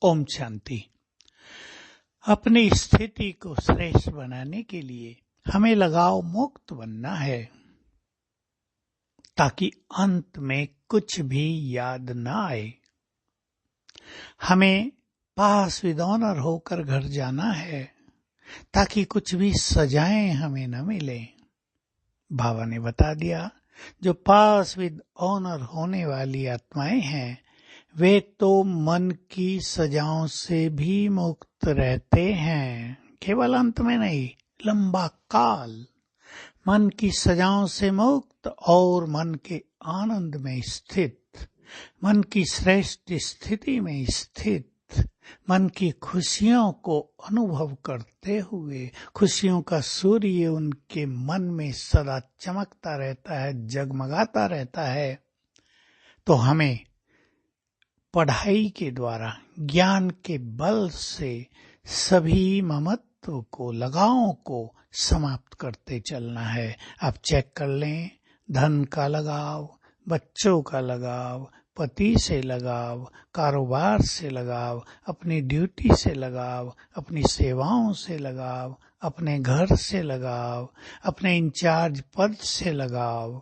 ओम शांति। अपनी स्थिति को श्रेष्ठ बनाने के लिए हमें लगाव मुक्त बनना है ताकि अंत में कुछ भी याद न आए। हमें पास विद ऑनर होकर घर जाना है ताकि कुछ भी सजाएं हमें न मिले। बाबा ने बता दिया, जो पास विद ऑनर होने वाली आत्माएं हैं वे तो मन की सजाओं से भी मुक्त रहते हैं। केवल अंत में नहीं, लंबा काल मन की सजाओं से मुक्त और मन के आनंद में स्थित, मन की श्रेष्ठ स्थिति में स्थित, मन की खुशियों को अनुभव करते हुए खुशियों का सूर्य उनके मन में सदा चमकता रहता है, जगमगाता रहता है। तो हमें पढ़ाई के द्वारा, ज्ञान के बल से सभी ममत्व को, लगावों को समाप्त करते चलना है। आप चेक कर लें, धन का लगाव, बच्चों का लगाव, पति से लगाव, कारोबार से लगाव, अपनी ड्यूटी से लगाव, अपनी सेवाओं से लगाव, अपने घर से लगाव, अपने इंचार्ज पद से लगाव,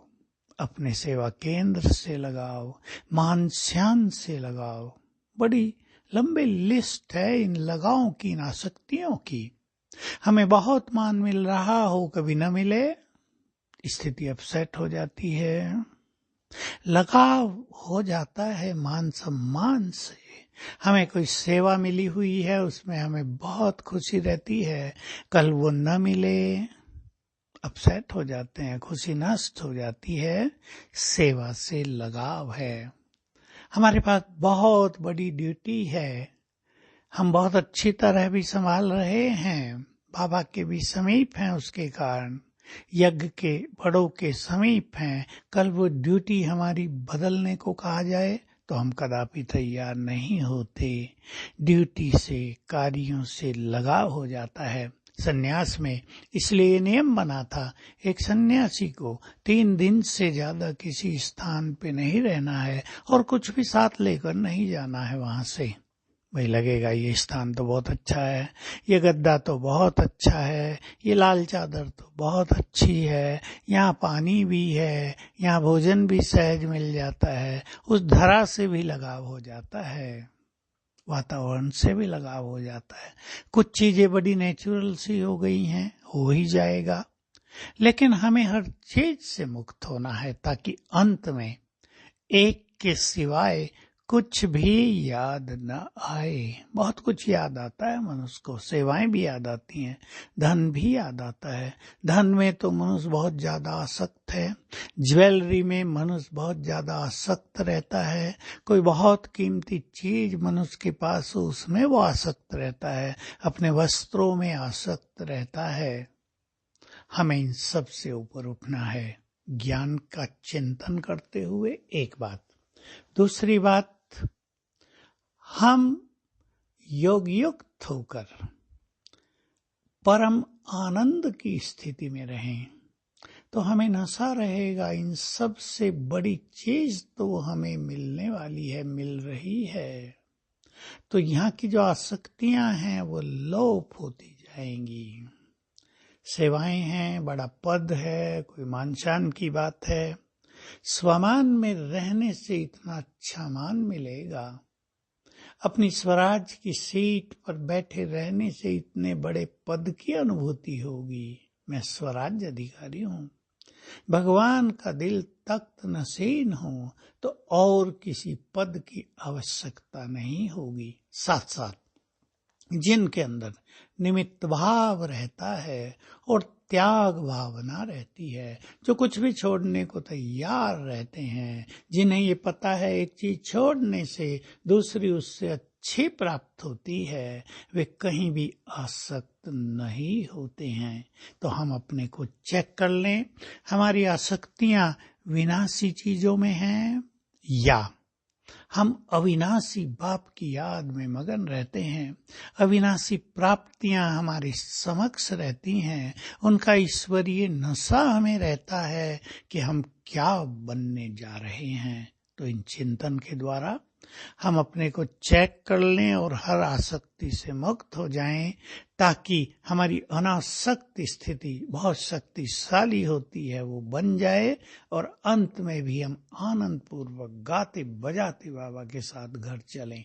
अपने सेवा केंद्र से लगाव, मान शान से लगाव। बड़ी लंबी लिस्ट है इन लगावों की, इन आसक्तियों की। हमें बहुत मान मिल रहा हो, कभी न मिले, स्थिति अपसेट हो जाती है। लगाव हो जाता है मान सम्मान से। हमें कोई सेवा मिली हुई है, उसमें हमें बहुत खुशी रहती है, कल वो न मिले, अपसेट हो जाते हैं, खुशी नष्ट हो जाती है। सेवा से लगाव है। हमारे पास बहुत बड़ी ड्यूटी है, हम बहुत अच्छी तरह भी संभाल रहे हैं, बाबा के भी समीप हैं, उसके कारण यज्ञ के बड़ों के समीप हैं। कल वो ड्यूटी हमारी बदलने को कहा जाए तो हम कदापि तैयार नहीं होते। ड्यूटी से, कार्यों से लगाव हो जाता है। सन्यास में इसलिए नियम बना था, एक सन्यासी को 3 दिन से ज्यादा किसी स्थान पे नहीं रहना है और कुछ भी साथ लेकर नहीं जाना है वहां से। भाई लगेगा ये स्थान तो बहुत अच्छा है, ये गद्दा तो बहुत अच्छा है, ये लाल चादर तो बहुत अच्छी है, यहाँ पानी भी है, यहाँ भोजन भी सहज मिल जाता है। उस धरा से भी लगाव हो जाता है, वातावरण से भी लगाव हो जाता है। कुछ चीजें बड़ी नेचुरल सी हो गई हैं, हो ही जाएगा, लेकिन हमें हर चीज से मुक्त होना है ताकि अंत में एक के सिवाय कुछ भी याद न आए। बहुत कुछ याद आता है मनुष्य को, सेवाएं भी याद आती हैं, धन भी याद आता है। धन में तो मनुष्य बहुत ज्यादा आसक्त है, ज्वेलरी में मनुष्य बहुत ज्यादा आसक्त रहता है, कोई बहुत कीमती चीज मनुष्य के पास हो उसमें वो आसक्त रहता है, अपने वस्त्रों में आसक्त रहता है। हमें इन सब से ऊपर उठना है, ज्ञान का चिंतन करते हुए। एक बात, दूसरी बात, हम योग युक्त होकर परम आनंद की स्थिति में रहें तो हमें नशा रहेगा। इन सब से बड़ी चीज तो हमें मिलने वाली है, मिल रही है। तो यहाँ की जो आसक्तियां हैं वो लोप होती जाएंगी। सेवाएं हैं, बड़ा पद है, कोई मान शान की बात है, स्वमान में रहने से इतना अच्छा मान मिलेगा, अपनी स्वराज की सीट पर बैठे रहने से इतने बड़े पद की अनुभूति होगी। मैं स्वराज अधिकारी हूँ, भगवान का दिल तख्त नशीन हूँ, तो और किसी पद की आवश्यकता नहीं होगी। साथ साथ जिनके अंदर निमित्त भाव रहता है और त्याग भावना रहती है, जो कुछ भी छोड़ने को तैयार रहते हैं, जिन्हें ये पता है एक चीज छोड़ने से दूसरी उससे अच्छी प्राप्त होती है, वे कहीं भी आसक्त नहीं होते हैं। तो हम अपने को चेक कर लें, हमारी आसक्तियां विनाशी चीजों में हैं या हम अविनाशी बाप की याद में मगन रहते हैं। अविनाशी प्राप्तियां हमारे समक्ष रहती हैं, उनका ईश्वरीय नशा हमें रहता है कि हम क्या बनने जा रहे हैं। तो इन चिंतन के द्वारा हम अपने को चेक कर लें और हर आसक्ति से मुक्त हो जाएं, ताकि हमारी अनासक्त स्थिति बहुत शक्तिशाली होती है वो बन जाए, और अंत में भी हम आनंद पूर्वक गाते बजाते बाबा के साथ घर चलें।